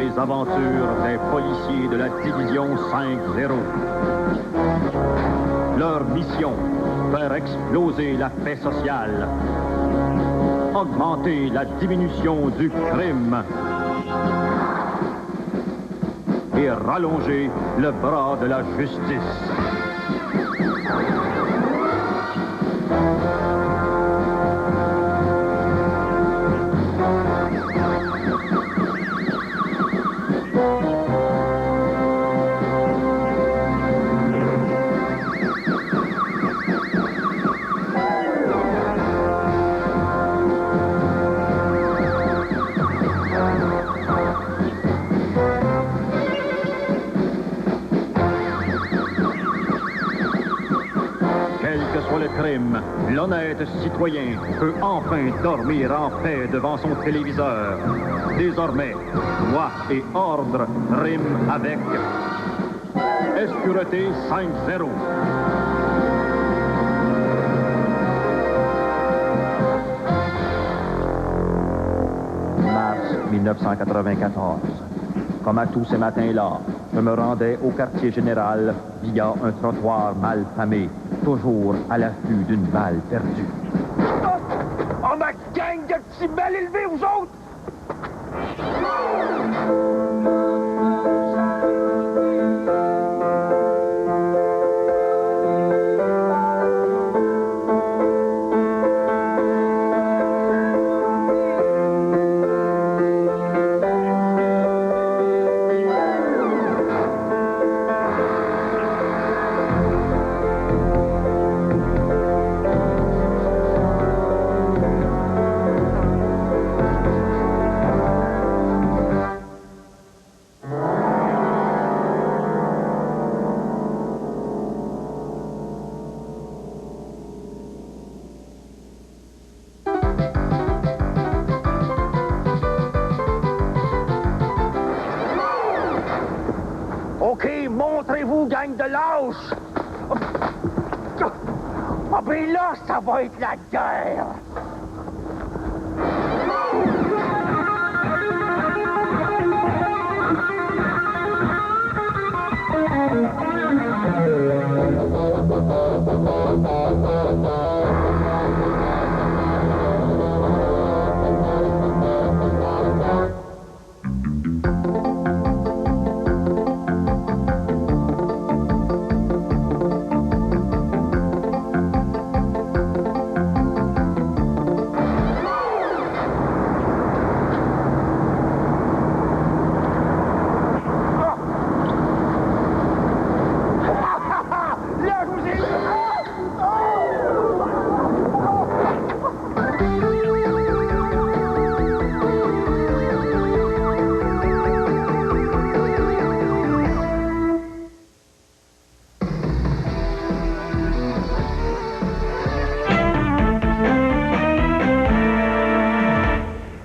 les aventures des policiers de la division 5-0. Leur mission, faire exploser la paix sociale, augmenter la diminution du crime et rallonger le bras de la justice. L'honnête citoyen peut enfin dormir en paix devant son téléviseur. Désormais, loi et ordre riment avec Escureté 5-0. Mars 1994. Comme à tous ces matins-là, je me rendais au quartier général via un trottoir mal famé, toujours à l'affût d'une balle perdue. Oh, ma gang de petits mal élevés, vous autres! OK, montrez-vous, gang de lâches! Ah ben là, ça va être la guerre!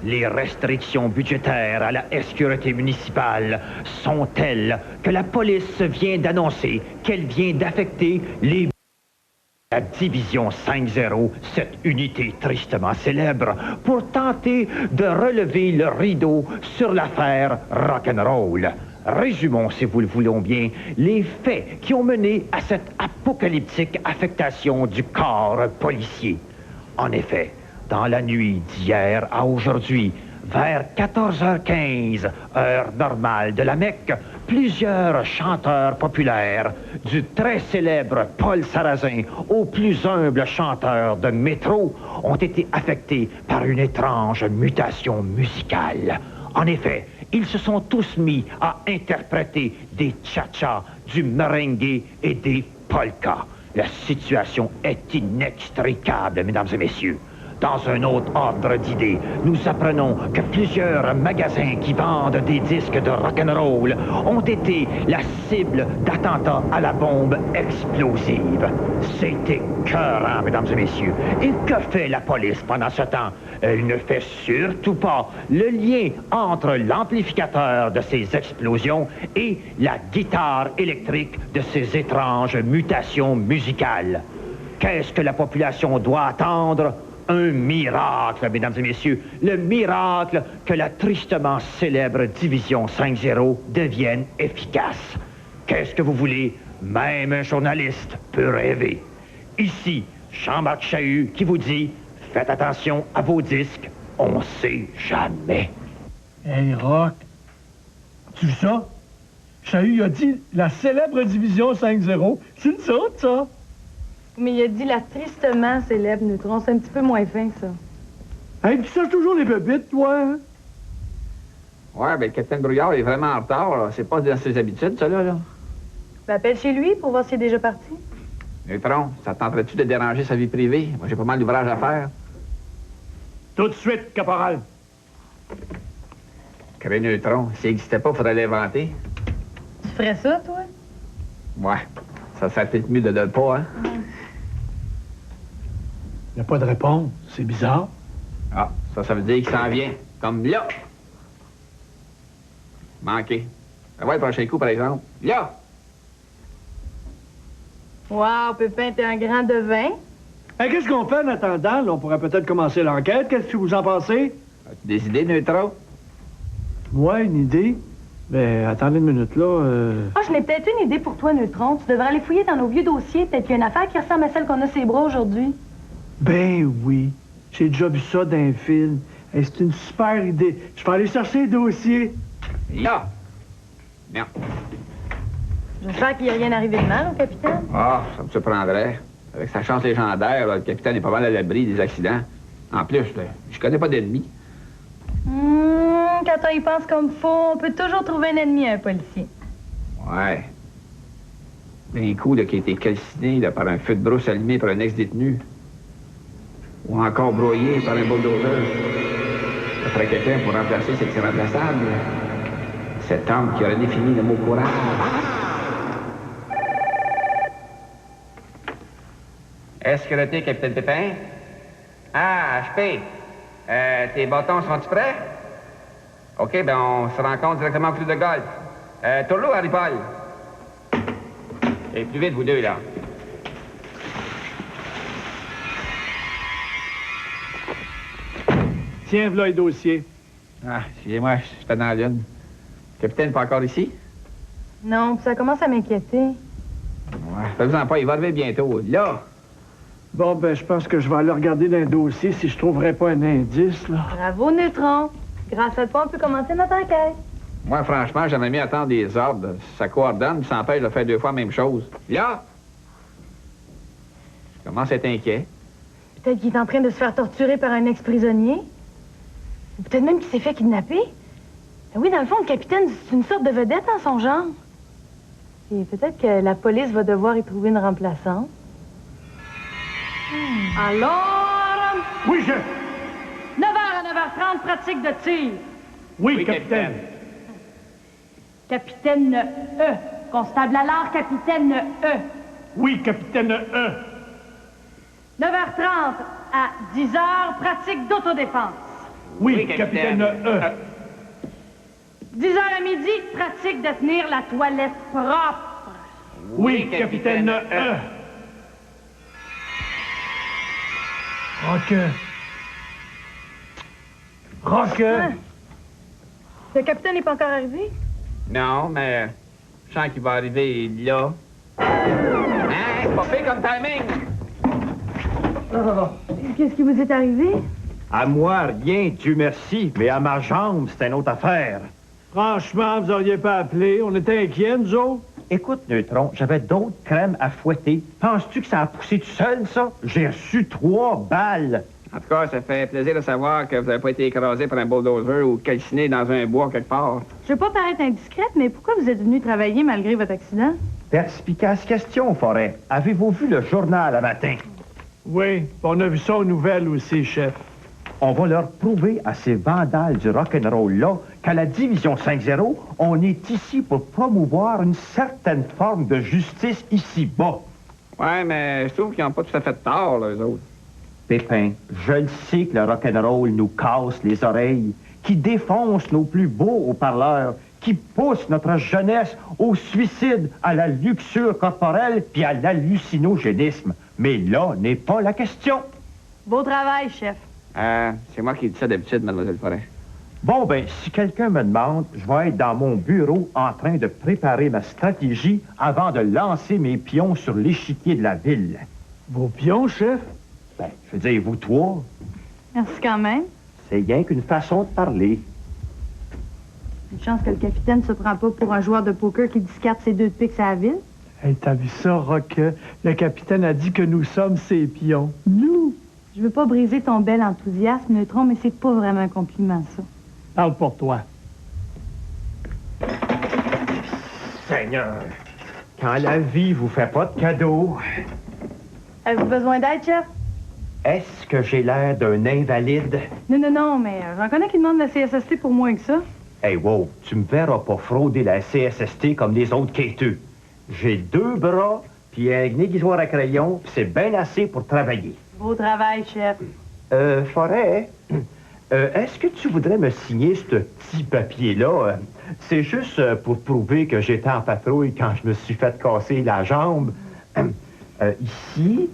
Les restrictions budgétaires à la sécurité municipale sont telles que la police vient d'annoncer qu'elle vient d'affecter la division 5-0, cette unité tristement célèbre, pour tenter de relever le rideau sur l'affaire rock'n'roll. Résumons, si vous le voulons bien, les faits qui ont mené à cette apocalyptique affectation du corps policier. En effet, dans la nuit d'hier à aujourd'hui, vers 14h15, heure normale de la Mecque, plusieurs chanteurs populaires, du très célèbre Paul Sarrazin au plus humble chanteur de métro, ont été affectés par une étrange mutation musicale. En effet, ils se sont tous mis à interpréter des cha-cha, du merengue et des polkas. La situation est inextricable, mesdames et messieurs. Dans un autre ordre d'idées, nous apprenons que plusieurs magasins qui vendent des disques de rock'n'roll ont été la cible d'attentats à la bombe explosive. C'est écœurant, mesdames et messieurs. Et que fait la police pendant ce temps? Elle ne fait surtout pas le lien entre l'amplificateur de ces explosions et la guitare électrique de ces étranges mutations musicales. Qu'est-ce que la population doit attendre Un miracle, mesdames et messieurs. Le miracle que la tristement célèbre Division 5-0 devienne efficace. Qu'est-ce que vous voulez? Même un journaliste peut rêver. Ici, Jean-Marc Chahut qui vous dit, faites attention à vos disques, on sait jamais. Hey, Rock, tu vois ça? Chahut a dit la célèbre Division 5-0. C'est une sorte, ça? Mais il a dit la tristement célèbre Neutron. C'est un petit peu moins fin que ça. Hey, tu cherches toujours les bébites, toi, hein? Ouais, ben le capitaine Brouillard est vraiment en retard, là. C'est pas dans ses habitudes, ça, là. Ben, appelle chez lui pour voir s'il est déjà parti. Neutron, ça te tenterait-tu de déranger sa vie privée? Moi, j'ai pas mal d'ouvrages à faire. Tout de suite, caporal. Créer Neutron, s'il n'existait pas, faudrait l'inventer. Tu ferais ça, toi? Ouais, ça serait peut-être mieux de le pas, hein? Il n'y a pas de réponse. C'est bizarre. Ah, ça veut dire qu'il s'en vient. Comme là. Manqué. Ben ouais, le prochain coup, par exemple. Là! Wow, Pépin, t'es un grand devin. Hey, qu'est-ce qu'on fait en attendant? Là, on pourrait peut-être commencer l'enquête. Qu'est-ce que vous en pensez? As-tu des idées, Neutron? Ouais, une idée. Mais attendez une minute, là. Ah, je n'ai peut-être une idée pour toi, Neutron. Tu devrais aller fouiller dans nos vieux dossiers. Peut-être qu'il y a une affaire qui ressemble à celle qu'on a sur les bras aujourd'hui. Ben oui. J'ai déjà vu ça dans un film. Hey, c'est une super idée. Je vais aller chercher les dossiers. Là! Non. J'espère qu'il n'y a rien arrivé de mal au capitaine. Ah, ça me surprendrait. Avec sa chance légendaire, là, le capitaine est pas mal à l'abri des accidents. En plus, là, je connais pas d'ennemis. Quand on y pense comme faut, on peut toujours trouver un ennemi à un policier. Ouais. D'un coup, là, qui a été calciné là, par un feu de brousse allumé par un ex-détenu. Ou encore broyé par un bulldozer. Ça ferait quelqu'un pour remplacer cet irremplaçable. Cet homme qui aurait défini le mot courage. Sécurité, capitaine Pépin? Ah, HP. Tes bâtons sont-ils prêts? OK, ben on se rencontre directement au club de golf. Tourlou, Harry-Paul. Et plus vite, vous deux, là. Tiens, voilà les dossiers. Ah, excusez-moi, j'étais dans la lune. Capitaine, pas encore ici? Non, puis ça commence à m'inquiéter. Ouais, faites-en pas, il va arriver bientôt. Là! Bon, ben, je pense que je vais aller regarder dans le dossier si je trouverais pas un indice, là. Bravo, Neutron. Grâce à toi, on peut commencer notre enquête. Moi, franchement, j'aimerais mieux attendre des ordres. Ça coordonne, ça empêche de faire deux fois la même chose. Là! Je commence à être inquiet. Peut-être qu'il est en train de se faire torturer par un ex-prisonnier. Ou peut-être même qu'il s'est fait kidnapper. Ben oui, dans le fond, le capitaine, c'est une sorte de vedette en son genre. Et peut-être que la police va devoir y trouver une remplaçante. Alors, Oui, chef! 9h à 9h30, pratique de tir. Oui, capitaine. Capitaine E. Constable Allard, capitaine E. Oui, capitaine E. 9h30 à 10h, pratique d'autodéfense. Oui, capitaine E. 10h à midi, pratique de tenir la toilette propre. Oui, capitaine E. Rock. Le capitaine n'est pas encore arrivé? Non, mais je sens qu'il va arriver là. Hein? C'est pas fait comme timing! Qu'est-ce qui vous est arrivé? À moi, rien, Dieu merci, mais à ma jambe, c'est une autre affaire. Franchement, vous auriez pas appelé. On était inquiets, nous autres. Écoute, Neutron, j'avais d'autres crèmes à fouetter. Penses-tu que ça a poussé tout seul, ça? J'ai reçu 3 balles. En tout cas, ça fait plaisir de savoir que vous n'avez pas été écrasé par un bulldozer ou calciné dans un bois quelque part. Je veux pas paraître indiscrète, mais pourquoi vous êtes venu travailler malgré votre accident? Perspicace question, Forêt. Avez-vous vu le journal à matin? Oui, on a vu ça aux nouvelles aussi, chef. On va leur prouver à ces vandales du rock'n'roll-là qu'à la Division 5-0, on est ici pour promouvoir une certaine forme de justice ici-bas. Ouais, mais je trouve qu'ils n'ont pas tout à fait tort, là, eux autres. Pépin, je le sais que le rock'n'roll nous casse les oreilles, qui défonce nos plus beaux haut-parleurs, qui pousse notre jeunesse au suicide, à la luxure corporelle puis à l'hallucinogénisme. Mais là n'est pas la question. Beau travail, chef. C'est moi qui dis ça d'habitude, mademoiselle Forêt. Bon, ben, si quelqu'un me demande, je vais être dans mon bureau en train de préparer ma stratégie avant de lancer mes pions sur l'échiquier de la ville. Vos pions, chef? Ben, je veux dire, vous trois, Merci quand même. c'est rien qu'une façon de parler. Une chance que le capitaine se prend pas pour un joueur de poker qui discarte ses 2 pics à la ville. Hey, t'as vu ça, Rock? Le capitaine a dit que nous sommes ses pions. Nous! Je veux pas briser ton bel enthousiasme, Neutron, mais c'est pas vraiment un compliment, ça. Parle pour toi. Seigneur, quand la vie vous fait pas de cadeaux, Avez-vous besoin d'aide, chef? est-ce que j'ai l'air d'un invalide? Non, mais j'en connais qui demandent la CSST pour moins que ça. Hey, wow, tu me verras pas frauder la CSST comme les autres quêteux. J'ai 2 bras, puis un aiguisoir à crayon, puis c'est bien assez pour travailler. Beau travail, chef. Forêt, est-ce que tu voudrais me signer ce petit papier-là? C'est juste pour prouver que j'étais en patrouille quand je me suis fait casser la jambe. Ici...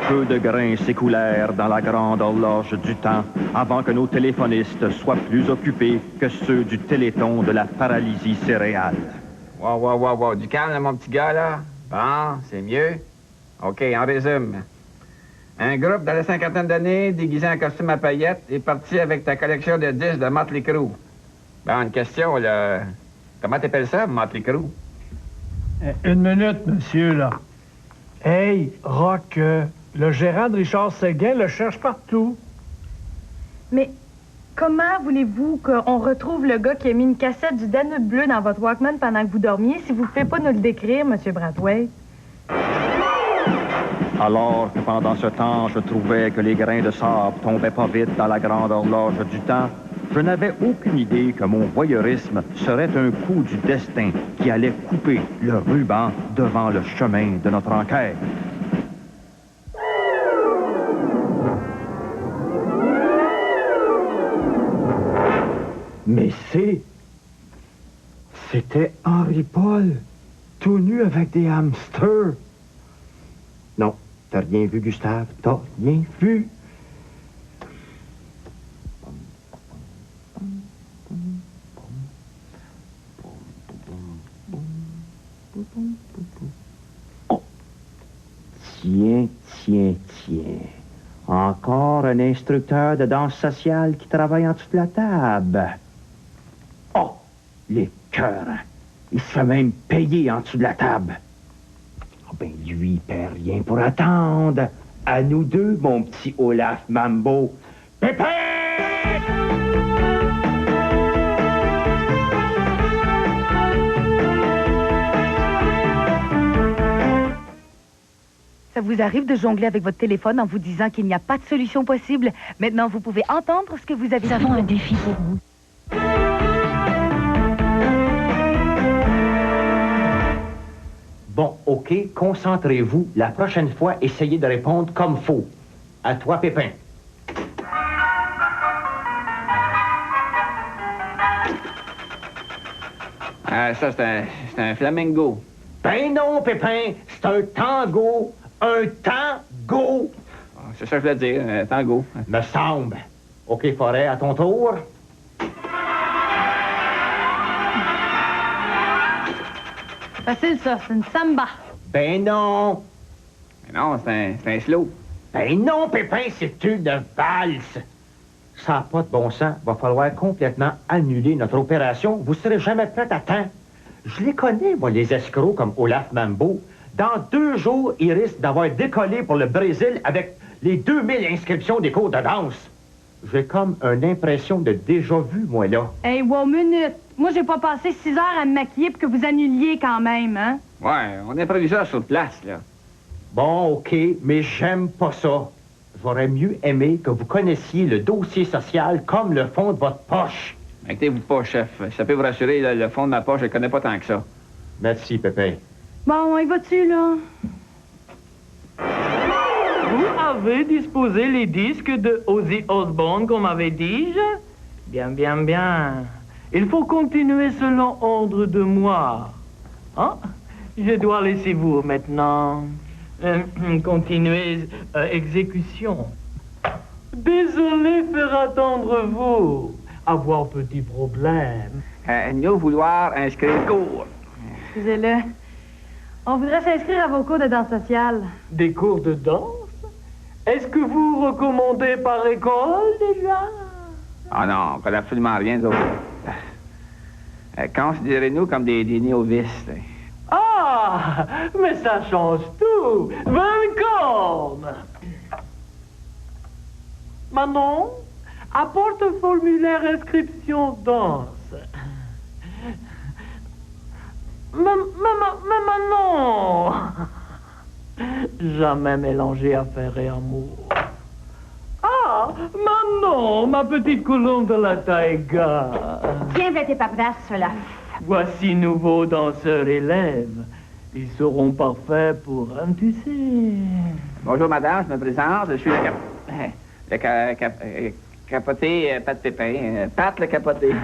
Peu de grains s'écoulèrent dans la grande horloge du temps avant que nos téléphonistes soient plus occupés que ceux du téléthon de la paralysie céréale. Wow. Du calme, là, mon petit gars, là. Bon, c'est mieux. OK, en résume. Un groupe dans la cinquantaine d'années, déguisé en costume à paillettes, est parti avec ta collection de disques de Motley Crue. Bon, une question, là. Comment t'appelles ça, Motley Crue? Une minute, monsieur, là. Hey, Rock, le gérant de Richard Séguin le cherche partout. Mais comment voulez-vous qu'on retrouve le gars qui a mis une cassette du Danube bleu dans votre Walkman pendant que vous dormiez si vous ne pouvez pas nous le décrire, Monsieur Brathwaite? Alors que pendant ce temps, je trouvais que les grains de sable tombaient pas vite dans la grande horloge du temps, je n'avais aucune idée que mon voyeurisme serait un coup du destin qui allait couper le ruban devant le chemin de notre enquête. Mais c'était Henri Paul, tout nu avec des hamsters. Non, t'as rien vu, Gustave, t'as rien vu. Oh. Tiens. Encore un instructeur de danse sociale qui travaille en dessous de la table. Oh, les cœurs. Il se fait même payer en dessous de la table. Oh ben, lui, il perd rien pour attendre. À nous deux, mon petit Olaf Mambo. Pépé! Ça vous arrive de jongler avec votre téléphone en vous disant qu'il n'y a pas de solution possible. Maintenant, vous pouvez entendre ce que vous avez dit. Nous avons un défi pour vous. Bon, OK, concentrez-vous. La prochaine fois, essayez de répondre comme faut. À toi, Pépin. Ça, c'est un flamingo. Ben non, Pépin, c'est un tango. Un tango. C'est ça que je voulais dire, un tango. Me semble. OK, Forêt, à ton tour. Facile, ça. C'est une samba. Ben non. Mais non, c'est un slow. Ben non, Pépin, c'est une valse. Ça n'a pas de bon sens. Va falloir complètement annuler notre opération. Vous serez jamais prêt à temps. Je les connais, moi, les escrocs comme Olaf Mambo. Dans 2 jours, ils risquent d'avoir décollé pour le Brésil avec les 2000 inscriptions des cours de danse. J'ai comme une impression de déjà-vu, moi, là. Hey, wow, minute. Moi, j'ai pas passé 6 heures à me maquiller pour que vous annuliez quand même, hein? Ouais, on a prévu ça sur place, là. Bon, OK, mais j'aime pas ça. J'aurais mieux aimé que vous connaissiez le dossier social comme le fond de votre poche. Inquiétez-vous pas, chef. Ça peut vous rassurer, là, le fond de ma poche, je le connais pas tant que ça. Merci, Pépin. Bon, y vas-tu, là? Vous avez disposé les disques de Ozzy Osbourne, comme avait dit-je? Bien. Il faut continuer selon ordre de moi. Hein? Je dois laisser vous maintenant. Continuez exécution. Désolé faire attendre vous. Avoir petit problème. Nous vouloir inscrire cours. Excusez-le. On voudrait s'inscrire à vos cours de danse sociale. Des cours de danse? Est-ce que vous recommandez par école déjà? Ah non, on connaît absolument rien d'autre. Considérez-nous comme des néovistes. Ah! Mais ça change tout! 20 cornes! Manon, apporte un formulaire inscription danse. Manon! Jamais mélangé affaires et amour. Ah! Manon, ma petite colombe de la taïga. Tiens, tes paperasses, là. Voici nouveaux danseurs élèves. Ils seront parfaits pour un tussé. Bonjour, madame, je me présente. Je suis le capoté Pat Pépin. Pat le capoté.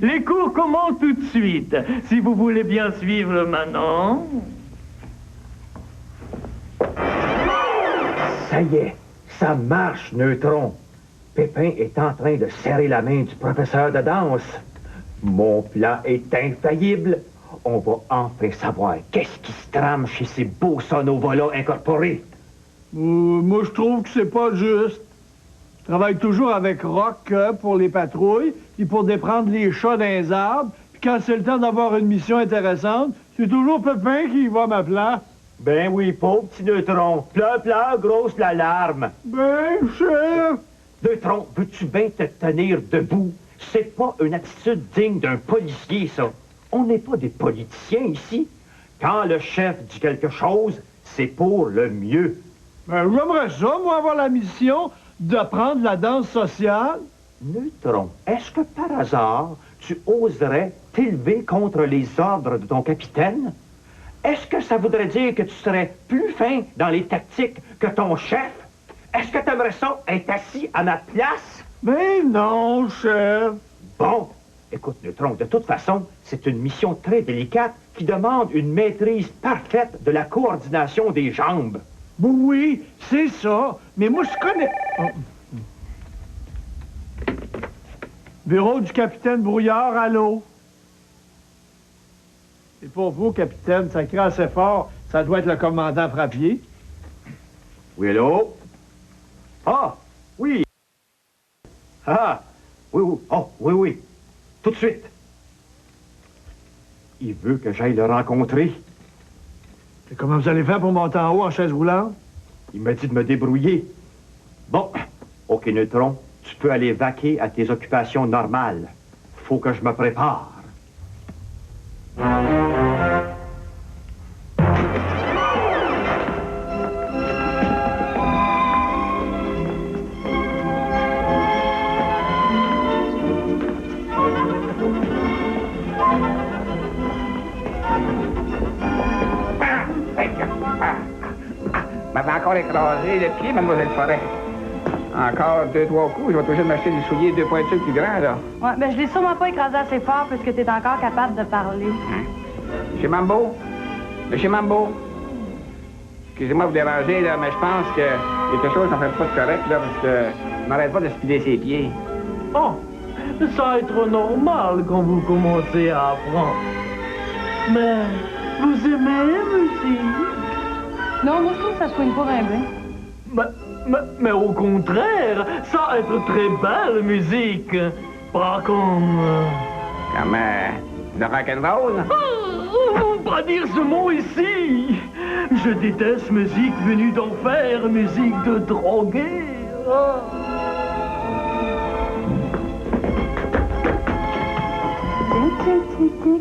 Les cours commencent tout de suite. Si vous voulez bien suivre Manon. Ça y est, ça marche, Neutron. Pépin est en train de serrer la main du professeur de danse. Mon plan est infaillible. On va enfin savoir qu'est-ce qui se trame chez ces beaux sonovas-là incorporés. Moi, je trouve que c'est pas juste. Je travaille toujours avec Rock pour les patrouilles, puis pour déprendre les chats dans les arbres, puis quand c'est le temps d'avoir une mission intéressante, c'est toujours Pépin qui va m'appeler. Ben oui, pauvre petit Neutron. Pleur, grosse l'alarme. Ben, chef! Neutron, veux-tu bien te tenir debout? C'est pas une attitude digne d'un policier, ça. On n'est pas des politiciens ici. Quand le chef dit quelque chose, c'est pour le mieux. Ben, j'aimerais ça, moi, avoir la mission d'apprendre la danse sociale. Neutron, est-ce que par hasard, tu oserais t'élever contre les ordres de ton capitaine? Est-ce que ça voudrait dire que tu serais plus fin dans les tactiques que ton chef? Est-ce que tu aimerais ça être assis à ma place? Ben non, chef. Bon, écoute, Neutron, de toute façon, c'est une mission très délicate qui demande une maîtrise parfaite de la coordination des jambes. Oui, c'est ça. Mais moi, je connais... Oh. Bureau du capitaine Brouillard, allô? C'est pour vous, capitaine. Ça crie assez fort. Ça doit être le commandant Frappier. Oui, allô? Ah, oui. Ah, oui, oui. Oh, oui, oui. Tout de suite. Il veut que j'aille le rencontrer. Et comment vous allez faire pour monter en haut en chaise roulante? Il m'a dit de me débrouiller. Bon, OK, Neutron, tu peux aller vaquer à tes occupations normales. Faut que je me prépare. M'avait encore écrasé le pied, mademoiselle Forêt. Encore 2-3 coups, je vais toujours m'acheter des souliers 2 pointures plus grands, là. Ouais, ben je l'ai sûrement pas écrasé assez fort puisque t'es encore capable de parler. Monsieur Mambo? Monsieur Mambo? Excusez-moi de vous déranger, là, mais je pense que quelque chose n'en fait pas de correct, là, parce que je n'arrête pas de spider ses pieds. Oh, ça va être normal quand vous commencez à apprendre. Mais vous aimez la musique? Non, moi, je trouve que ça soigne pas bien. Mais au contraire, ça va être très belle musique. Pas comme... Comme le rock'n'roll? Pas dire ce mot ici. Je déteste musique venue d'enfer, musique de drogué.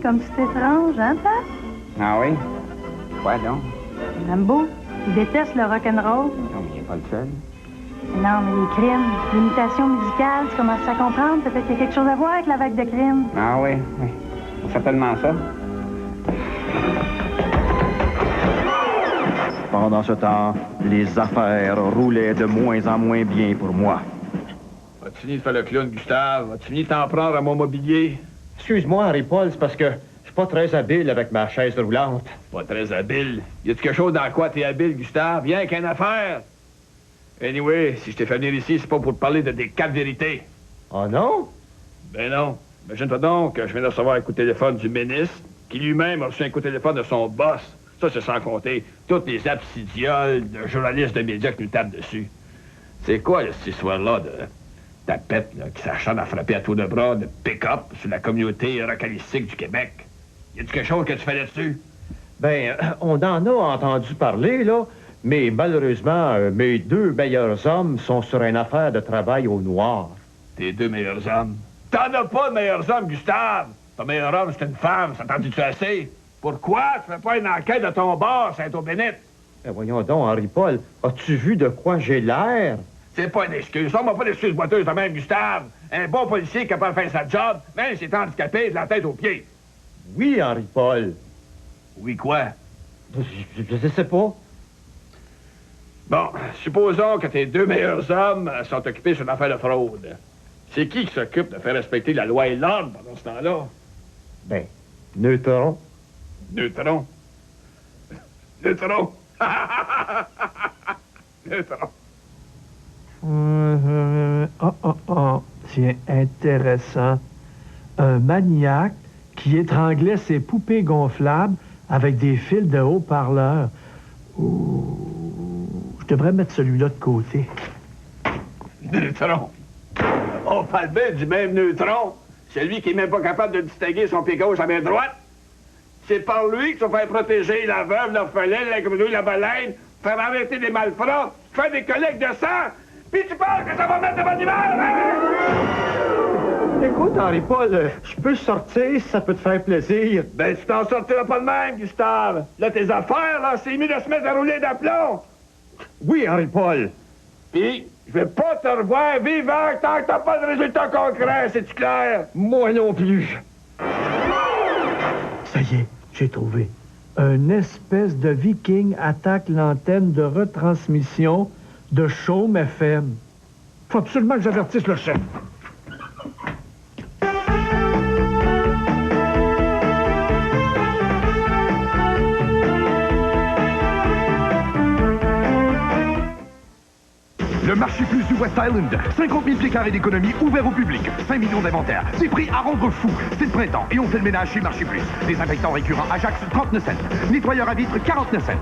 Comme c'est étrange, hein, Pat? Ah oui? Quoi donc? Mambo, il déteste le rock'n'roll. Non, mais il n'est pas le seul. Non, mais les crimes, l'imitation musicale, tu commences à comprendre? Peut-être qu'il y a quelque chose à voir avec la vague de crimes. Ah oui, oui. C'est certainement ça. Pendant ce temps, les affaires roulaient de moins en moins bien pour moi. As-tu fini de faire le clown, Gustave? As-tu fini de t'en prendre à mon mobilier? Excuse-moi, Henri-Paul, c'est parce que suis pas très habile avec ma chaise roulante. Pas très habile. Y a-tu quelque chose dans quoi t'es habile, Gustave? Rien qu'une affaire. Anyway, si je t'ai fait venir ici, c'est pas pour te parler de des 4 vérités. Oh non? Ben non. Imagine-toi donc que je viens de recevoir un coup de téléphone du ministre, qui lui-même a reçu un coup de téléphone de son boss. Ça, c'est sans compter toutes les absidioles de journalistes de médias qui nous tapent dessus. C'est quoi, là, cette histoire-là de tapette, là, qui s'acharne à frapper à tour de bras de pick-up sur la communauté rocalistique du Québec? Y a-tu quelque chose que tu fais là-dessus? Ben, on en a entendu parler, là, mais malheureusement, mes 2 meilleurs hommes sont sur une affaire de travail au noir. Tes 2 meilleurs hommes? T'en as pas de meilleurs hommes, Gustave! Ton meilleur homme, c'est une femme, ça t'en dit-tu assez? Pourquoi tu fais pas une enquête de ton bar, Saint-Aubénite? Ben voyons donc, Henri-Paul, as-tu vu de quoi j'ai l'air? C'est pas une excuse. On m'a pas d'excuse boiteuse de même, Gustave. Un bon policier capable de faire sa job, même s'il est handicapé de la tête aux pieds. Oui, Henri-Paul. Oui, quoi? Je sais pas. Bon, supposons que tes 2 meilleurs hommes sont occupés sur une affaire de fraude. C'est qui s'occupe de faire respecter la loi et l'ordre pendant ce temps-là? Ben, Neutron. Neutron? Neutron? Neutron. C'est intéressant. Un maniaque qui étranglait ses poupées gonflables avec des fils de haut-parleurs. Je devrais mettre celui-là de côté. Neutron. On parle bien du même Neutron. Celui qui est même pas capable de distinguer son pied gauche à main droite. C'est par lui qu'il faut faire protéger la veuve, l'orphelin, la grenouille, la baleine, faire arrêter des malfrats, faire des collectes de sang. Puis tu penses que ça va mettre de bonne humeur, hein? Écoute, Henri-Paul, je peux sortir si ça peut te faire plaisir. Ben, tu t'en sortiras pas de même, Gustave. Là, tes affaires, là, c'est mieux de se mettre à rouler d'aplomb. Oui, Henri-Paul. Puis, je vais pas te revoir vivant tant que t'as pas de résultat concret, c'est-tu clair? Moi non plus. Ça y est, j'ai trouvé. Un espèce de viking attaque l'antenne de retransmission de Chaume FM. Faut absolument que j'avertisse le chef. Le marché plus du West Island. 50 000 pieds carrés d'économie ouverts au public. 5 millions d'inventaires. Des prix à rendre fous. C'est le printemps et on fait le ménage chez Marché Plus. Désinfectant récurrent Ajax 39 cents. Nettoyeur à vitre 49 cents.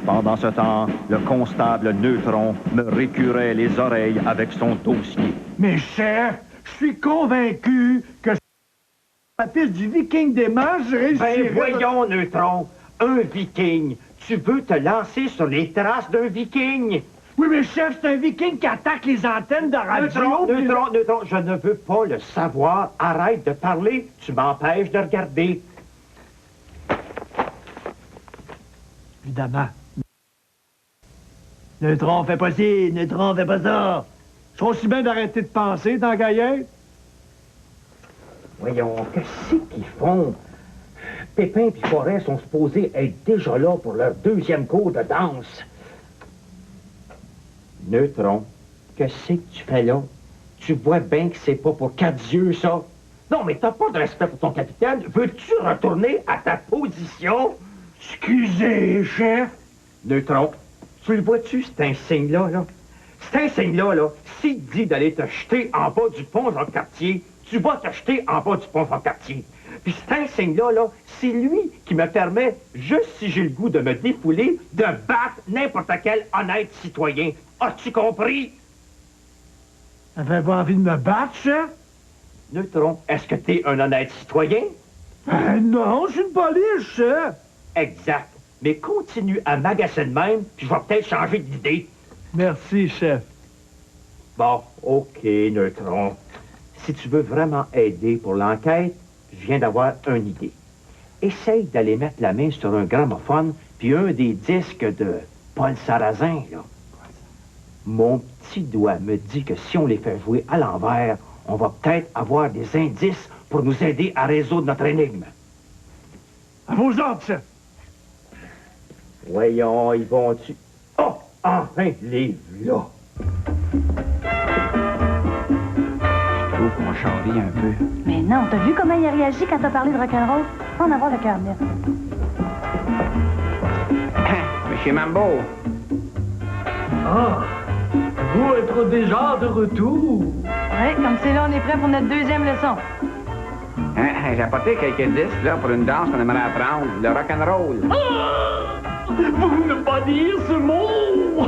Pendant ce temps, le constable Neutron me récurait les oreilles avec son dossier. Mais chef, je suis convaincu que la piste du viking des manches, je réussirai... Ben voyons, Neutron, un viking. Tu veux te lancer sur les traces d'un viking? Oui, mais chef, c'est un viking qui attaque les antennes de radio. Neutron, je ne veux pas le savoir. Arrête de parler, tu m'empêches de regarder. Évidemment. Neutron, fais pas ci, Neutron, fais pas ça. Je trouve aussi bien d'arrêter de penser, tant qu'à y être. Voyons, qu'est-ce qu'ils font? Pépin et Forêt sont supposés être déjà là pour leur 2e cours de danse. Neutron, qu'est-ce que tu fais là? Tu vois bien que c'est pas pour 4 yeux, ça. Non, mais t'as pas de respect pour ton capitaine. Veux-tu retourner à ta position? Excusez, chef. Neutron, tu le vois-tu, cet insigne-là, là? Cet insigne-là, là, s'il te dit d'aller te jeter en bas du pont Jacques-Cartier, tu vas te jeter en bas du pont Jacques-Cartier. Puis cet insigne-là, là, c'est lui qui me permet, juste si j'ai le goût de me défouler, de battre n'importe quel honnête citoyen. As-tu compris? T'avais pas envie de me battre, chef? Neutron, est-ce que t'es un honnête citoyen? Non, je suis une police, chef. Exact. Mais continue à m'agacer de même, puis je vais peut-être changer d'idée. Merci, chef. Bon, OK, Neutron. Si tu veux vraiment aider pour l'enquête, je viens d'avoir une idée. Essaye d'aller mettre la main sur un gramophone puis un des disques de Paul Sarrazin, là. Mon petit doigt me dit que si on les fait jouer à l'envers, on va peut-être avoir des indices pour nous aider à résoudre notre énigme. À vos ordres, chef. Voyons, ils vont-tu... Oh! Enfin, les là! surpris un peu. Mais non, t'as vu comment il a réagi quand t'as parlé de rock'n'roll? Faut en avoir le cœur net. Monsieur Mambo! Ah, vous êtes déjà de retour. Oui, comme c'est là, on est prêt pour notre deuxième leçon. J'ai apporté quelques disques là, pour une danse qu'on aimerait apprendre, le rock'n'roll. Ah, vous ne pas dire ce mot.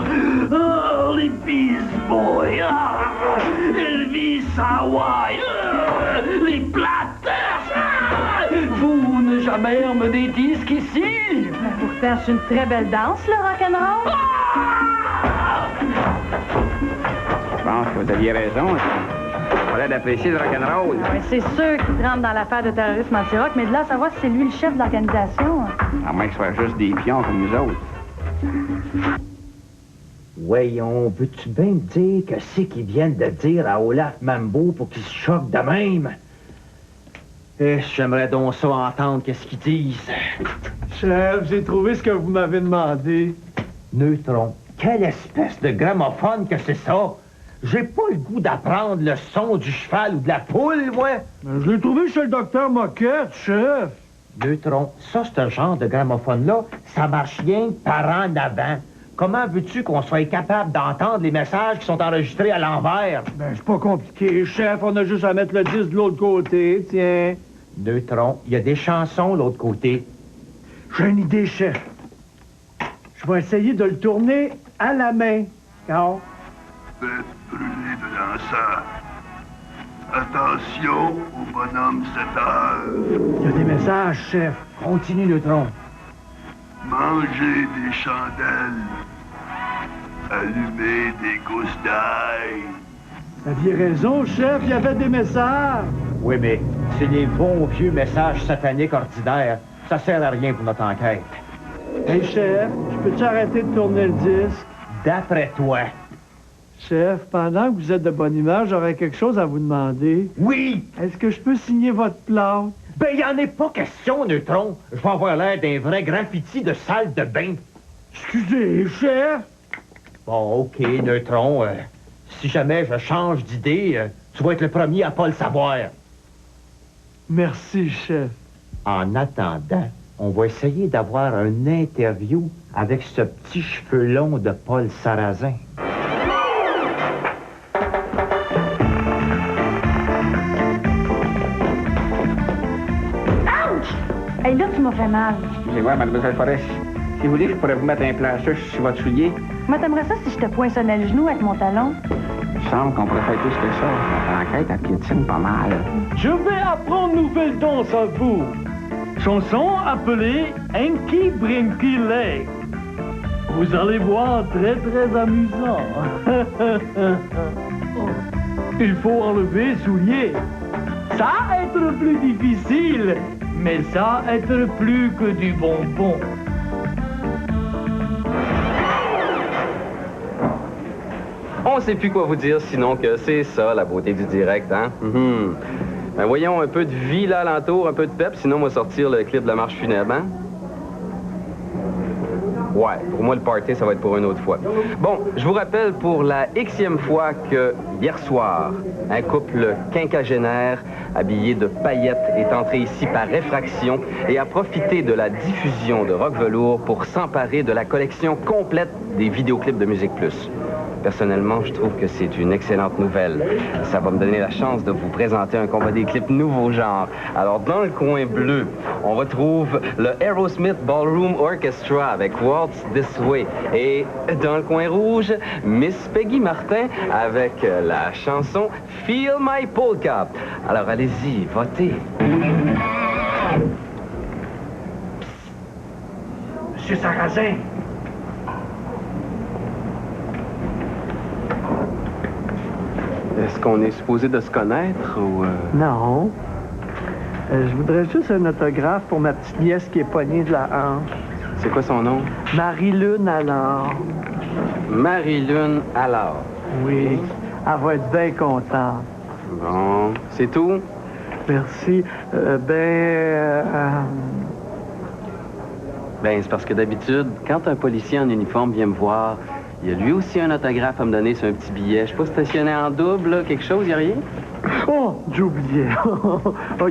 Ah, les Beast Boys, Elvis Hawaii, les Platters. Vous ne jamais emmener des disques ici. Ben, pourtant, c'est une très belle danse, le rock'n'roll. Je pense que vous aviez raison. Il fallait d'apprécier le rock'n'roll. Ouais, c'est sûr qu'il te rentre dans l'affaire de terrorisme anti-rock, mais de là à savoir si c'est lui le chef de l'organisation. À moins que ce soit juste des pions comme nous autres. Voyons, veux-tu bien me dire que c'est qu'ils viennent de dire à Olaf Mambo pour qu'il se choque de même? Eh, j'aimerais donc ça entendre qu'est-ce qu'ils disent. Chef, j'ai trouvé ce que vous m'avez demandé. Neutron, quelle espèce de gramophone que c'est ça? J'ai pas le goût d'apprendre le son du cheval ou de la poule, moi. Ben, je l'ai trouvé chez le docteur Moquette, chef. Neutron, ça, ce genre de gramophone-là, ça marche rien que par en avant. Comment veux-tu qu'on soit capable d'entendre les messages qui sont enregistrés à l'envers? Ben, c'est pas compliqué, chef. On a juste à mettre le disque de l'autre côté, tiens. Neutron, il y a des chansons de l'autre côté. J'ai une idée, chef. Je vais essayer de le tourner à la main. Car... Faites brûler dedans ça. Attention au bonhomme 7 heures. Il y a des messages, chef. Continue, Neutron. Mangez des chandelles. Allumez des gousses d'ail. Vous aviez raison, chef. Il y avait des messages. Oui, mais c'est les bons vieux messages sataniques ordinaires. Ça sert à rien pour notre enquête. Hey, chef, je peux-tu arrêter de tourner le disque? D'après toi. Chef, pendant que vous êtes de bonne humeur, j'aurais quelque chose à vous demander. Oui! Est-ce que je peux signer votre plâtre? Ben, il en est pas question, Neutron. Je vais avoir l'air d'un vrai graffiti de salle de bain. Excusez, chef. Bon, OK, Neutron. Si jamais je change d'idée, tu vas être le premier à pas le savoir. Merci, chef. En attendant, on va essayer d'avoir une interview avec ce petit cheveu long de Paul Sarrazin. Hey, là, tu m'as fait mal. Excusez-moi, mademoiselle Forrest. Si vous voulez, je pourrais vous mettre un plancheux sur votre soulier. Moi, t'aimerais ça si je te poinçonnais le genou avec mon talon? Il me semble qu'on pourrait faire plus que ça. L'enquête, elle piétine pas mal. Je vais apprendre une nouvelle danse à vous. Chanson appelée Enki Brinky Leg. Vous allez voir, très très amusant. Il faut enlever souliers. Ça être plus difficile, mais ça être plus que du bonbon. On sait plus quoi vous dire, sinon que c'est ça, la beauté du direct, hein? Ben voyons, un peu de vie là alentour, un peu de pep, sinon on va sortir le clip de la marche funèbre, hein? Ouais, pour moi, le party, ça va être pour une autre fois. Bon, je vous rappelle pour la Xème fois que, hier soir, un couple quinquagénaire habillé de paillettes est entré ici par effraction et a profité de la diffusion de Rock Velours pour s'emparer de la collection complète des vidéoclips de Musique Plus. Personnellement, je trouve que c'est une excellente nouvelle. Ça va me donner la chance de vous présenter un combat des clips nouveau genre. Alors, dans le coin bleu, on retrouve le Aerosmith Ballroom Orchestra avec Waltz This Way. Et dans le coin rouge, Miss Peggy Martin avec la chanson Feel My Polka. Alors, allez-y, votez. Monsieur Sarrazin. Est-ce qu'on est supposé de se connaître ou... Non. Je voudrais juste un autographe pour ma petite nièce qui est pognée de la hanche. C'est quoi son nom? Marie-Lune Allard. Marie-Lune Allard. Oui. Elle va être bien contente. Bon, c'est tout? Merci. Ben, c'est parce que d'habitude, quand un policier en uniforme vient me voir, Il y a lui aussi un autographe à me donner sur un petit billet. Je sais pas, stationné en double, là, quelque chose, y a rien? Oh, j'oubliais.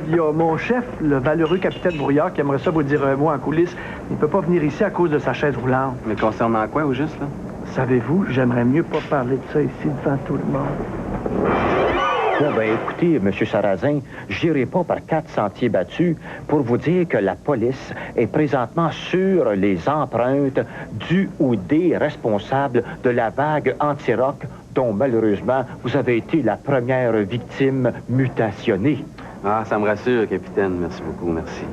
Il y a mon chef, le valeureux capitaine Brouillard, qui aimerait ça vous dire un mot en coulisses. Il peut pas venir ici à cause de sa chaise roulante. Mais concernant quoi, au juste, là? Savez-vous, j'aimerais mieux pas parler de ça ici devant tout le monde. Bon, ben écoutez, M. Sarrazin, j'irai pas par 4 sentiers battus pour vous dire que la police est présentement sur les empreintes du ou des responsables de la vague anti-rock dont, malheureusement, vous avez été la première victime mutationnée. Ah, ça me rassure, capitaine. Merci beaucoup, merci.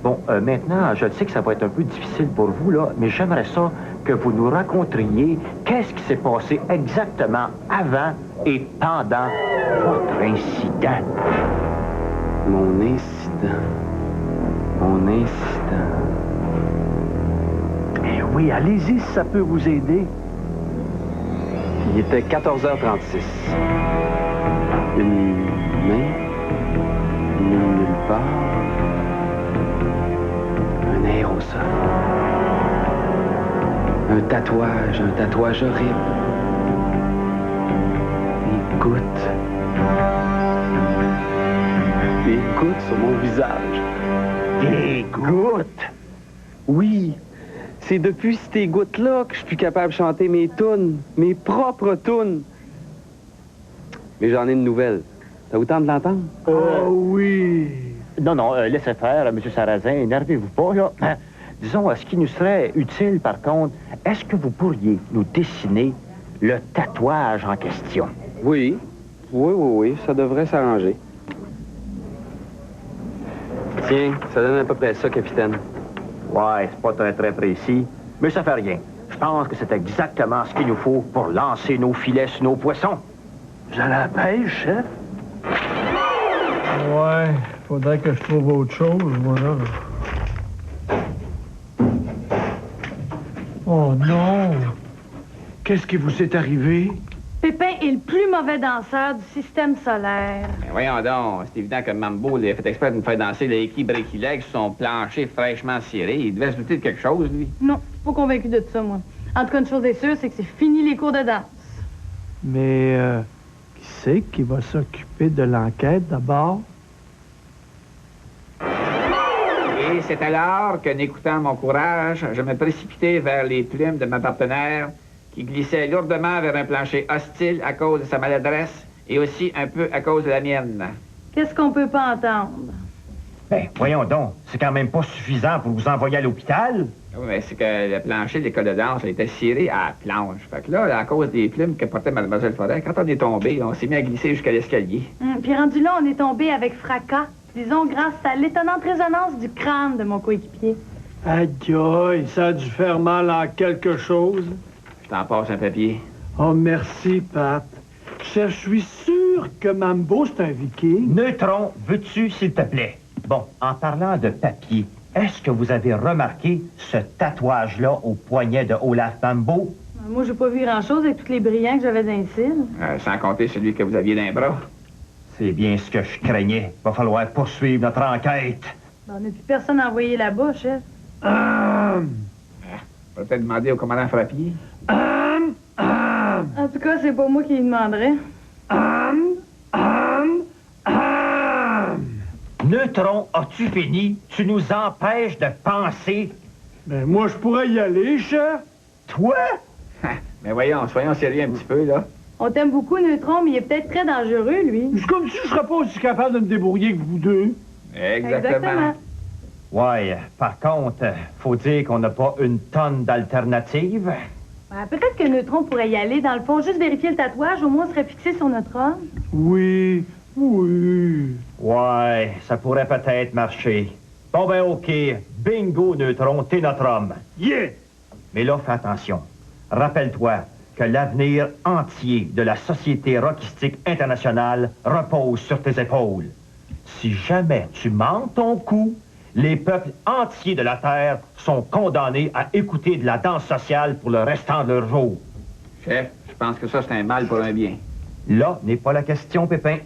Bon, maintenant, je sais que ça va être un peu difficile pour vous, là, mais j'aimerais ça que vous nous raconteriez qu'est-ce qui s'est passé exactement avant et pendant votre incident. Mon incident. Mon incident. Eh oui, allez-y si ça peut vous aider. Il était 14h36. Une main, nulle part. Un air au sol. Un tatouage horrible. Des gouttes. Des gouttes sur mon visage. Des gouttes? Oui. C'est depuis ces gouttes-là que je suis plus capable de chanter mes tunes, mes propres tunes. Mais j'en ai une nouvelle. Ça vous tente de l'entendre? Oh oui. Non, laissez faire, M. Sarrazin, énervez-vous pas, là. Disons, ce qui nous serait utile, par contre, est-ce que vous pourriez nous dessiner le tatouage en question? Oui. Oui, ça devrait s'arranger. Tiens, ça donne à peu près ça, capitaine. Ouais, c'est pas très précis, mais ça fait rien. Je pense que c'est exactement ce qu'il nous faut pour lancer nos filets sur nos poissons. Vous allez à la pêche, chef? Ouais, faudrait que je trouve autre chose, moi, là. Oh non! Qu'est-ce qui vous est arrivé? Pépin est le plus mauvais danseur du système solaire. Ben voyons donc, c'est évident que Mambo il a fait exprès de me faire danser le Eki Breaky Leg sur son plancher fraîchement ciré. Il devait se douter de quelque chose, lui. Non, je suis pas convaincu de ça, moi. En tout cas, une chose est sûre, c'est que c'est fini les cours de danse. Mais, qui c'est qui va s'occuper de l'enquête d'abord? Et c'est alors que, n'écoutant mon courage, je me précipitai vers les plumes de ma partenaire qui glissait lourdement vers un plancher hostile à cause de sa maladresse et aussi un peu à cause de la mienne. Qu'est-ce qu'on peut pas entendre? Ben, voyons donc, c'est quand même pas suffisant pour vous envoyer à l'hôpital. Oui, mais c'est que le plancher de l'école de danse a été ciré à la planche. Fait que là, à cause des plumes que portait Mlle Forêt, quand on est tombé, on s'est mis à glisser jusqu'à l'escalier. Puis rendu là, on est tombé avec fracas. Disons, grâce à l'étonnante résonance du crâne de mon coéquipier. Aïe, ça a dû faire mal à quelque chose. Je t'en passe un papier. Oh, merci, Pat. Je suis sûr que Mambo, c'est un viking. Neutron, veux-tu, s'il te plaît? Bon, en parlant de papier, est-ce que vous avez remarqué ce tatouage-là au poignet de Olaf Mambo? Moi, j'ai pas vu grand-chose avec tous les brillants que j'avais dans les cils. Sans compter celui que vous aviez dans les bras. C'est bien ce que je craignais. Va falloir poursuivre notre enquête. On n'a plus personne à envoyer là-bas, chef. On va peut-être demander au commandant Frappier. En tout cas, c'est pas moi qui lui demanderais. Neutron, as-tu fini? Tu nous empêches de penser. Ben, moi, je pourrais y aller, chef. Toi? Mais voyons, soyons sérieux un petit peu, là. On t'aime beaucoup, Neutron, mais il est peut-être très dangereux, lui. C'est comme si je serais pas aussi capable de me débrouiller que vous deux. Exactement. Ouais, par contre, faut dire qu'on n'a pas une tonne d'alternatives. Peut-être que Neutron pourrait y aller. Dans le fond, juste vérifier le tatouage, au moins on serait fixé sur notre homme. Oui. Ouais, ça pourrait peut-être marcher. Bon ben OK, bingo Neutron, t'es notre homme. Yeah! Mais là, fais attention. Rappelle-toi que l'avenir entier de la Société rockistique internationale repose sur tes épaules. Si jamais tu manques ton coup, les peuples entiers de la Terre sont condamnés à écouter de la danse sociale pour le restant de leur jour. Chef, je pense que ça, c'est un mal pour un bien. Là n'est pas la question, Pépin.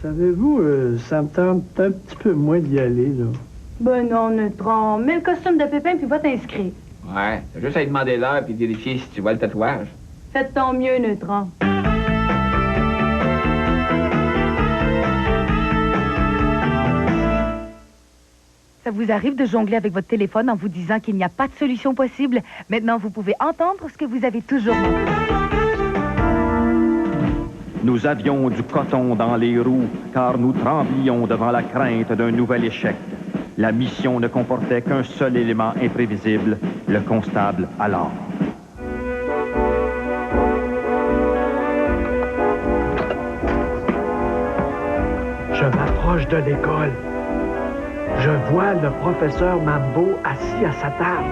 Savez-vous, ça me tente un petit peu moins d'y aller, là. Ben non, Neutron. Mets le costume de Pépin puis va t'inscrire. Ouais, t'as juste à lui demander l'heure puis vérifier si tu vois le tatouage. Faites ton mieux, Neutron. Ça vous arrive de jongler avec votre téléphone en vous disant qu'il n'y a pas de solution possible? Maintenant, vous pouvez entendre ce que vous avez toujours manqué. Nous avions du coton dans les roues, car nous tremblions devant la crainte d'un nouvel échec. La mission ne comportait qu'un seul élément imprévisible, le constable Allard. Je m'approche de l'école. Je vois le professeur Mambo assis à sa table.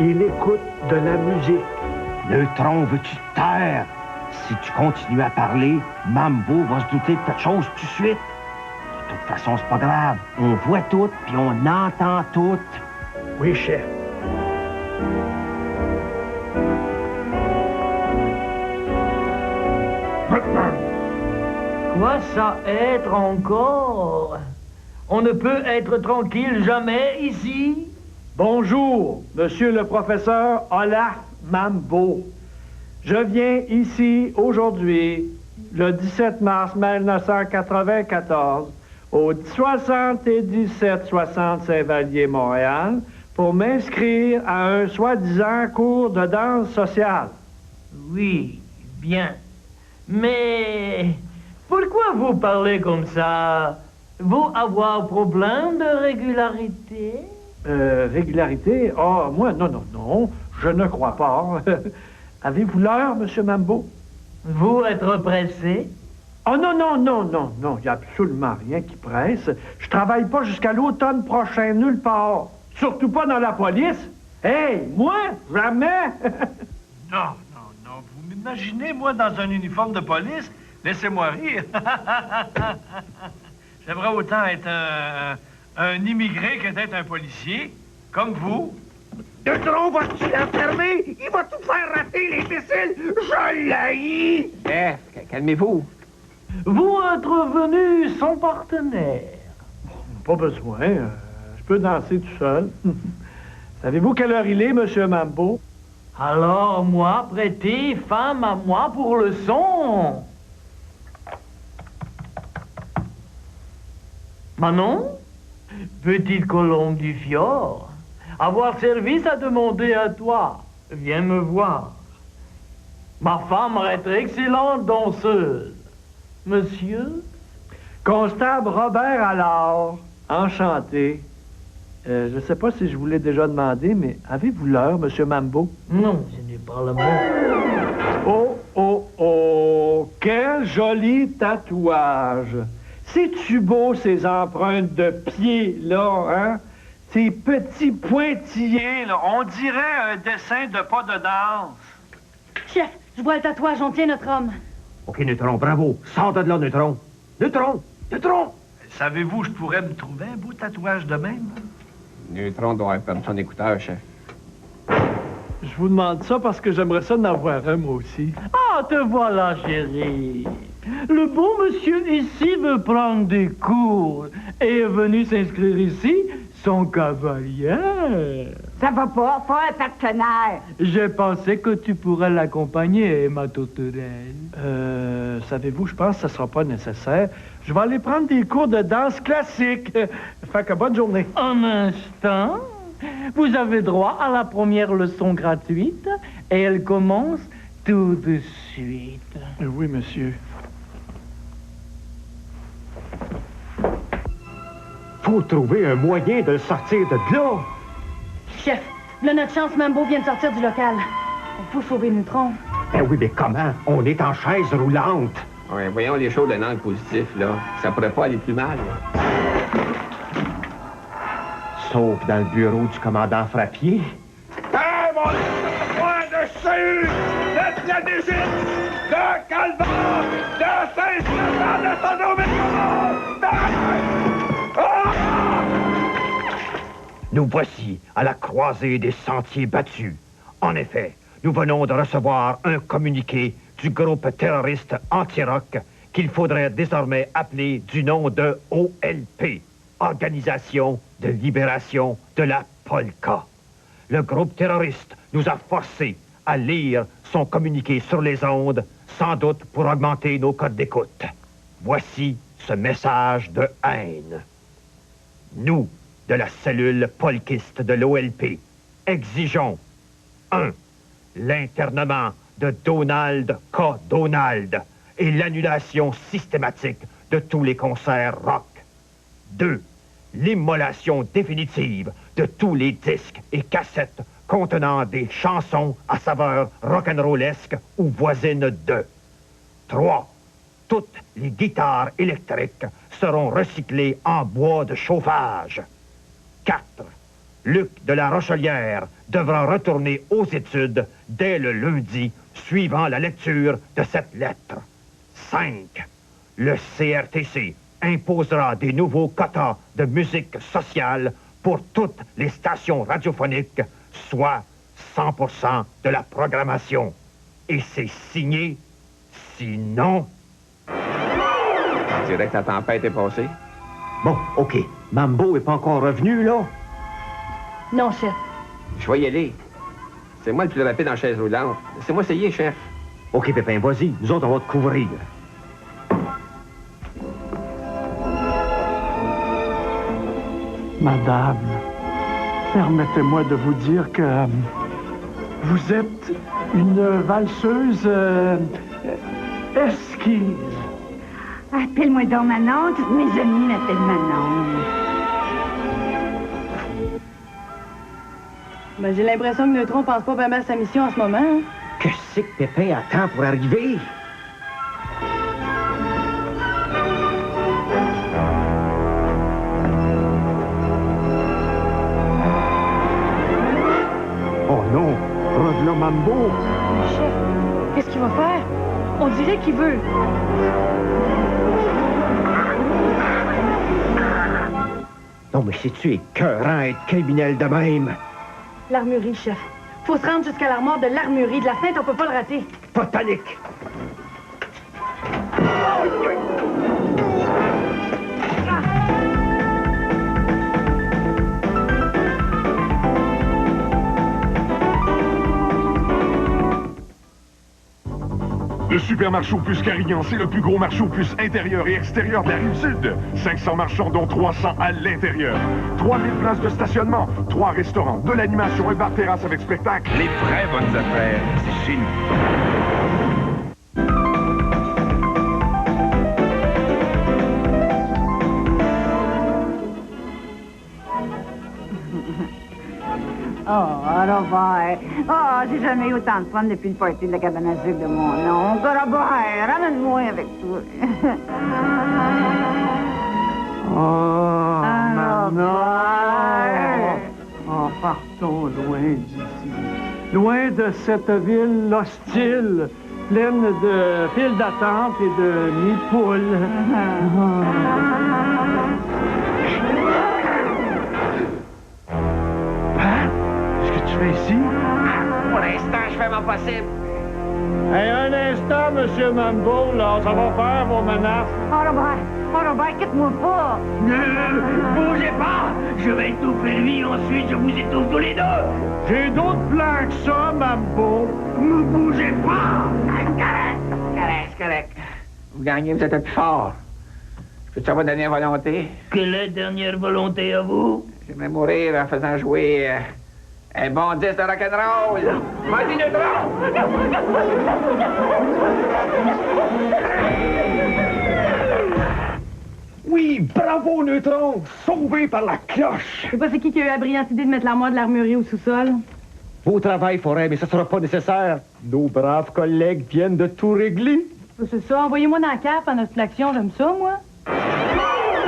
Il écoute de la musique. Neutron, veux-tu te taire? Si tu continues à parler, Mambo va se douter de quelque chose tout de suite. De toute façon, c'est pas grave. On voit tout, puis on entend tout. Oui, chef. Quoi ça être encore? On ne peut être tranquille jamais ici? Bonjour, monsieur le professeur Olaf Mambo. Je viens ici aujourd'hui, le 17 mars 1994, au 7760 Saint-Vallier, Montréal, pour m'inscrire à un soi-disant cours de danse sociale. Oui, bien. Mais pourquoi vous parlez comme ça? Vous avoir problème de régularité? Régularité? Ah, moi, non, je ne crois pas. Avez-vous l'heure, monsieur Mambo? Vous être pressé? Oh non, il n'y a absolument rien qui presse. Je travaille pas jusqu'à l'automne prochain, nulle part. Surtout pas dans la police. Hey, moi, jamais! Non. Vous m'imaginez, moi, dans un uniforme de police? Laissez-moi rire. J'aimerais autant être un immigré que d'être un policier, comme vous. Neutron, vas-tu l'enfermer? Il va tout faire rater, l'imbécile! Je l'haïs! Calmez-vous. Vous êtes venu son partenaire. Pas besoin. Je peux danser tout seul. Savez-vous quelle heure il est, monsieur Mambo? Alors, moi, prêtez femme à moi pour le son. Manon, petite colombe du fjord, avoir service à demander à toi. Viens me voir. Ma femme est excellente danseuse. Monsieur? Constable Robert Allard. Enchanté. Je ne sais pas si je vous l'ai déjà demandé, mais avez-vous l'heure, monsieur Mambo? Non, je n'ai pas le mot. Oh, quel joli tatouage. C'est-tu beau, ces empreintes de pieds, là, hein? Ces petits pointillés, là. On dirait un dessin de pas de danse. Chef, je vois le tatouage, on tient notre homme. OK, Neutron, bravo. Sors de là, Neutron. Neutron! Savez-vous, je pourrais me trouver un beau tatouage de même? Neutron doit perdre son écouteur, chef. Je vous demande ça parce que j'aimerais ça en avoir un, moi aussi. Ah, te voilà, chérie. Le beau monsieur ici veut prendre des cours et est venu s'inscrire ici, son cavalier. Ça va pas, faut un partenaire. J'ai pensé que tu pourrais l'accompagner, ma tourterelle. Savez-vous, je pense que ça sera pas nécessaire. Je vais aller prendre des cours de danse classique. Fait que bonne journée. Un instant. Vous avez droit à la première leçon gratuite et elle commence tout de suite. Oui, monsieur. Faut trouver un moyen de le sortir de là. Chef, là, notre chance, Mambo vient de sortir du local. Il faut sauver Neutron. Ben oui, mais comment? On est en chaise roulante. Ouais, voyons les choses d'un angle positif, là. Ça pourrait pas aller plus mal. Sauf dans le bureau du commandant Frappier. Hey, mon point de chute! De Pianégite! De Calvin! De Saint-Stéphane de Nous voici à la croisée des sentiers battus. En effet, nous venons de recevoir un communiqué du groupe terroriste anti-rock qu'il faudrait désormais appeler du nom de OLP, Organisation de libération de la polka. Le groupe terroriste nous a forcés à lire son communiqué sur les ondes, sans doute pour augmenter nos codes d'écoute. Voici ce message de haine. Nous, de la cellule polkiste de l'OLP, exigeons 1. L'internement de Donald K. Donald et l'annulation systématique de tous les concerts rock. 2. L'immolation définitive de tous les disques et cassettes contenant des chansons à saveur rock'n'rollesque ou voisines de. 3. Toutes les guitares électriques seront recyclées en bois de chauffage. 4. Luc de la Rochelière devra retourner aux études dès le lundi suivant la lecture de cette lettre. 5. Le CRTC imposera des nouveaux quotas de musique sociale pour toutes les stations radiophoniques, soit 100% de la programmation. Et c'est signé, sinon... On dirait que la tempête est passée. Bon, OK. Mambo est pas encore revenu, là? Non, chef. Je vais y aller. C'est moi le plus rapide en chaise roulante. Laissez-moi essayer, chef. OK, Pépin, vas-y. Nous autres, on va te couvrir. Madame, permettez-moi de vous dire que vous êtes une valseuse esquisse. Appelle-moi donc Manon, toutes mes amies m'appellent Manon. Ben, j'ai l'impression que Neutron pense pas vraiment à sa mission en ce moment. Hein? Qu'est-ce que Pépin attend pour arriver? Oh non! Revenons Mambo! Chef, qu'est-ce qu'il va faire? On dirait qu'il veut. Non, mais c'est-tu écœurant être criminel de même? L'armurerie, chef. Faut se rendre jusqu'à l'armoire de l'armurerie. De la fenêtre, on peut pas le rater. Pas de panique! Le super marché aux puces Carignan, c'est le plus gros marché aux puces intérieur et extérieur de la Rive-Sud. 500 marchands, dont 300 à l'intérieur. 3000 places de stationnement, 3 restaurants, de l'animation et bar terrasse avec spectacle. Les vraies bonnes affaires, c'est chez nous. Oh, Robert. Oh, j'ai jamais eu autant de fun depuis le party de la cabane à sucre de mon oncle. Robert, ramène-moi avec toi. Oh, Manon! Robert. Oh, partons loin d'ici. Loin de cette ville hostile, pleine de files d'attente et de nids de poules. Tu fais ici? Pour l'instant, je fais mon possible. Hey, un instant, Monsieur Mambo, là, ça va faire vos menaces. Oh, Robert, quitte-moi pas. Ne bougez pas. Je vais étouffer lui, ensuite je vous étouffe tous les deux. J'ai d'autres plans que ça, Mambo. Ne bougez pas. Correct. Vous gagnez, vous êtes le plus fort. Je peux-tu avoir dernière volonté? Quelle est la dernière volonté à vous? J'aimerais mourir en faisant jouer un bon disque de rock'n'roll. Vas-y, Neutron! Oui, bravo, Neutron! Sauvé par la cloche! Je sais pas c'est qui a eu la brillante idée de mettre l'armoire de l'armurerie au sous-sol. Beau travail, Forêt, mais ça sera pas nécessaire. Nos braves collègues viennent de tout régler. C'est ça, envoyez-moi dans la cave pendant toute l'action, j'aime ça, moi.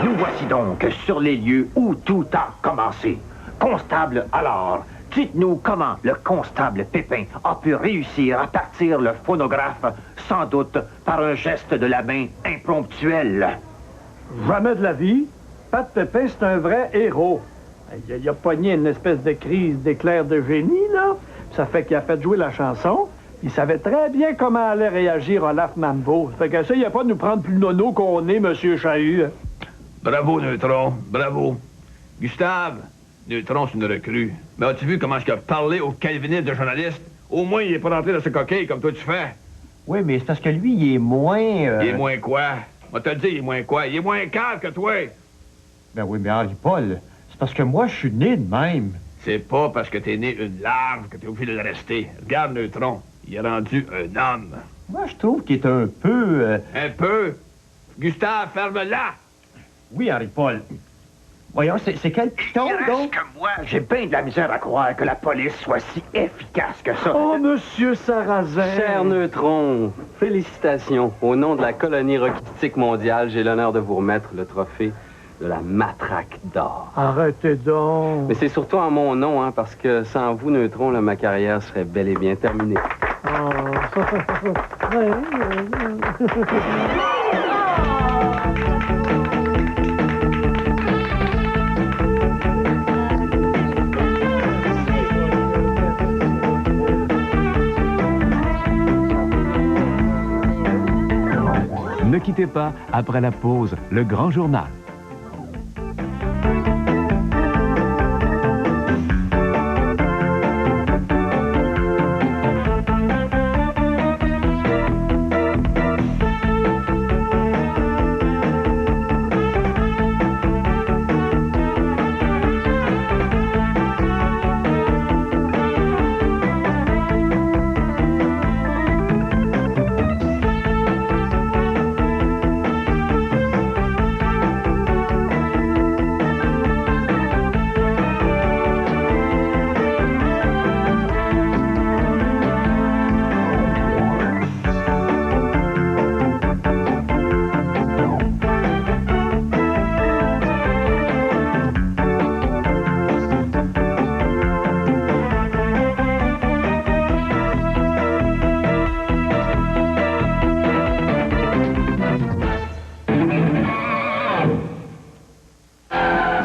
Nous voici donc sur les lieux où tout a commencé. Constable, alors, dites-nous comment le constable Pépin a pu réussir à partir le phonographe, sans doute par un geste de la main impromptuel. Jamais de la vie. Pat Pépin, c'est un vrai héros. Il a pogné une espèce de crise d'éclair de génie, là. Ça fait qu'il a fait jouer la chanson. Il savait très bien comment allait réagir Olaf Mambo. Ça fait qu'essayez pas de nous prendre plus nono qu'on est, Monsieur Chahut. Bravo, Neutron. Bravo. Gustave, Neutron, c'est une recrue. Mais as-tu vu comment je a parlé au calviniste de journaliste? Au moins, il est pas rentré dans ce coquille comme toi tu fais. Oui, mais c'est parce que lui, il est moins... Il est moins quoi? On t'a dit, il est moins quoi? Il est moins calme que toi. Ben oui, mais Henri-Paul, c'est parce que moi, je suis né de même. C'est pas parce que t'es né une larve que t'es obligé de le rester. Regarde Neutron, il est rendu un homme. Moi, je trouve qu'il est un peu... Un peu? Gustave, ferme-la! Oui, Henri-Paul. Voyons, c'est quel piton, donc? que moi, j'ai bien de la misère à croire que la police soit si efficace que ça. Oh, Monsieur Sarrazin! Cher Neutron, félicitations. Au nom de la colonie rockistique mondiale, j'ai l'honneur de vous remettre le trophée de la matraque d'or. Arrêtez donc. Mais c'est surtout en mon nom, hein, parce que sans vous, Neutron, là, ma carrière serait bel et bien terminée. Ne quittez pas, après la pause, le grand journal.